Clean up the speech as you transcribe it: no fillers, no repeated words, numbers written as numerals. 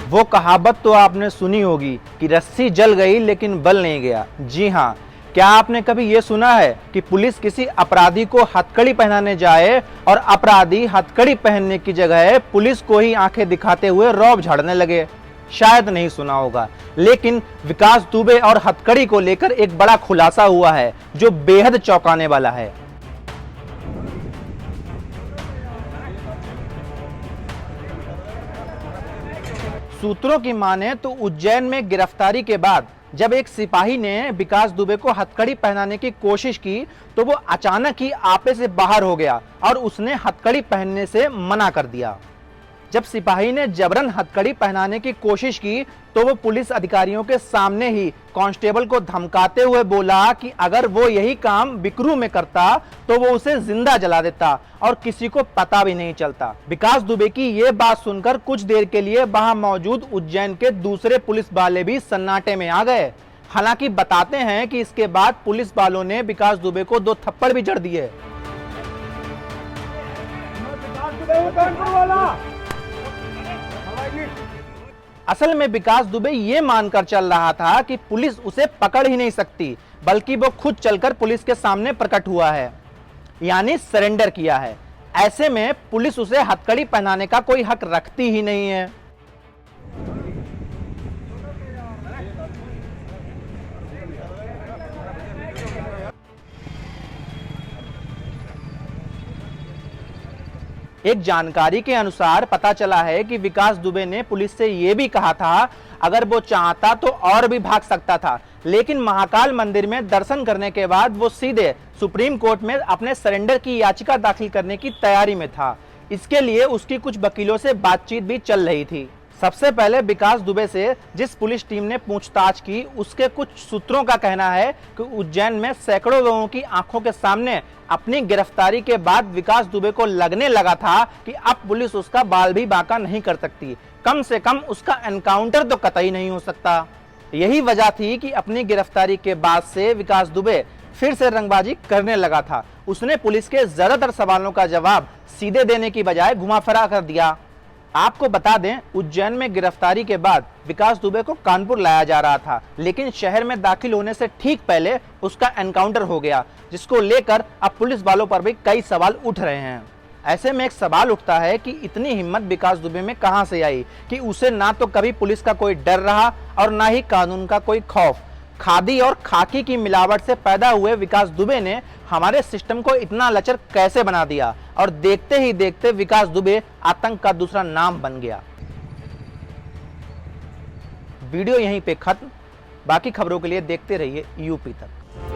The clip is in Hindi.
वो कहावत तो आपने सुनी होगी कि रस्सी जल गई लेकिन बल नहीं गया। जी हाँ, क्या आपने कभी ये सुना है कि पुलिस किसी अपराधी को हथकड़ी पहनाने जाए और अपराधी हथकड़ी पहनने की जगह पुलिस को ही आंखें दिखाते हुए रौब झाड़ने लगे? शायद नहीं सुना होगा, लेकिन विकास दुबे और हथकड़ी को लेकर एक बड़ा खुलासा हुआ है जो बेहद चौंकाने वाला है। सूत्रों की माने तो उज्जैन में गिरफ्तारी के बाद जब एक सिपाही ने विकास दुबे को हथकड़ी पहनाने की कोशिश की तो वो अचानक ही आपे से बाहर हो गया और उसने हथकड़ी पहनने से मना कर दिया। जब सिपाही ने जबरन हथकड़ी पहनाने की कोशिश की तो वो पुलिस अधिकारियों के सामने ही कांस्टेबल को धमकाते हुए बोला कि अगर वो यही काम बिकरू में करता तो वो उसे जिंदा जला देता और किसी को पता भी नहीं चलता। विकास दुबे की ये बात सुनकर कुछ देर के लिए वहां मौजूद उज्जैन के दूसरे पुलिस वाले भी सन्नाटे में आ गए। हालांकि बताते हैं कि इसके बाद पुलिस वालों ने विकास दुबे को 2 थप्पड़ भी जड़ दिए। असल में विकास दुबे ये मानकर चल रहा था कि पुलिस उसे पकड़ ही नहीं सकती, बल्कि वो खुद चलकर पुलिस के सामने प्रकट हुआ है, यानी सरेंडर किया है। ऐसे में पुलिस उसे हथकड़ी पहनाने का कोई हक रखती ही नहीं है। एक जानकारी के अनुसार पता चला है कि विकास दुबे ने पुलिस से यह भी कहा था अगर वो चाहता तो और भी भाग सकता था, लेकिन महाकाल मंदिर में दर्शन करने के बाद वो सीधे सुप्रीम कोर्ट में अपने सरेंडर की याचिका दाखिल करने की तैयारी में था। इसके लिए उसकी कुछ वकीलों से बातचीत भी चल रही थी। सबसे पहले विकास दुबे से जिस पुलिस टीम ने पूछताछ की उसके कुछ सूत्रों का कहना है कि उज्जैन में सैकड़ों लोगों की आंखों के सामने अपनी गिरफ्तारी के बाद विकास दुबे को लगने लगा था कि अब पुलिस उसका बाल भी बांका नहीं कर सकती, कम से कम उसका एनकाउंटर तो कतई नहीं हो सकता। यही वजह थी कि अपनी गिरफ्तारी के बाद से विकास दुबे फिर से रंगबाजी करने लगा था। उसने पुलिस के ज्यादातर सवालों का जवाब सीधे देने की बजाय घुमा-फिरा कर दिया। आपको बता दें, उज्जैन में गिरफ्तारी के बाद विकास दुबे को कानपुर लाया जा रहा था, लेकिन शहर में दाखिल होने से ठीक पहले उसका एनकाउंटर हो गया, जिसको लेकर अब पुलिस वालों पर भी कई सवाल उठ रहे हैं। ऐसे में एक सवाल उठता है कि इतनी हिम्मत विकास दुबे में कहां से आई कि उसे ना तो कभी पुलिस का कोई डर रहा और ना ही कानून का कोई खौफ। खादी और खाकी की मिलावट से पैदा हुए विकास दुबे ने हमारे सिस्टम को इतना लचर कैसे बना दिया और देखते ही देखते विकास दुबे आतंक का दूसरा नाम बन गया। वीडियो यहीं पे खत्म। बाकी खबरों के लिए देखते रहिए यूपी तक।